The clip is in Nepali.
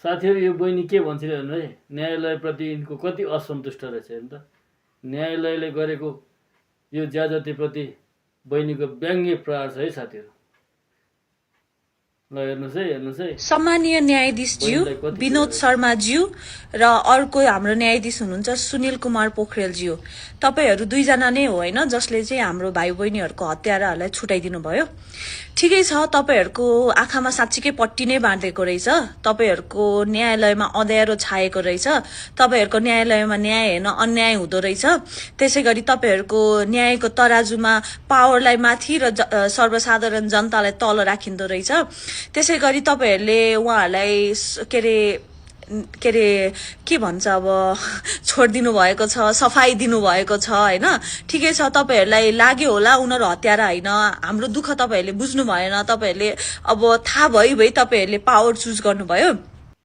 साथीहरू यो बहिनी के भन्छ हेर्नु है, न्यायालयप्रति यिनको कति असन्तुष्ट रहेछ हेर्नु त। न्यायालयले गरेको यो ज्यादतीप्रति बहिनीको व्यङ्ग्य प्रहार छ है साथीहरू। ल हेर्नुहोस् है। सम्मानीय न्यायाधीशज्यू विनोद शर्माज्यू र अर्को हाम्रो न्यायाधीश हुनुहुन्छ सुनिल कुमार पोखरेलज्यू। तपाईहरू दुईजना नै हो होइन जसले चाहिँ हाम्रो भाइ बहिनीहरूको हत्याराहरूलाई छुटाइदिनु भयो। ठिकै छ, तपाईहरूको आँखामा साँच्चीकै पट्टी नै बाँधिएको रहेछ। तपाईहरूको न्यायालयमा अँध्यारो छाएको रहेछ। तपाईहरूको न्यायालयमा न्याय हेर्न अन्याय हुँदो रहेछ। त्यसै गरी तपाईहरूको न्यायको तराजुमा पावरलाई माथि र सर्वसाधारण जनतालाई तल राखिँदो रहेछ। त्यसै गरी तपाईहरूले उहाँहरूलाई के भन्छ अब छोडिदिनु भएको छ, सफाई दिनुभएको छ होइन। ठिकै छ, तपाईहरूलाई लाग्यो होला उनीहरू हत्यारा होइन, हाम्रो दुःख तपाईँहरूले बुझ्नु भएन। तपाईँहरूले अब थाहा भइ तपाईँहरूले पावर चुज गर्नुभयो।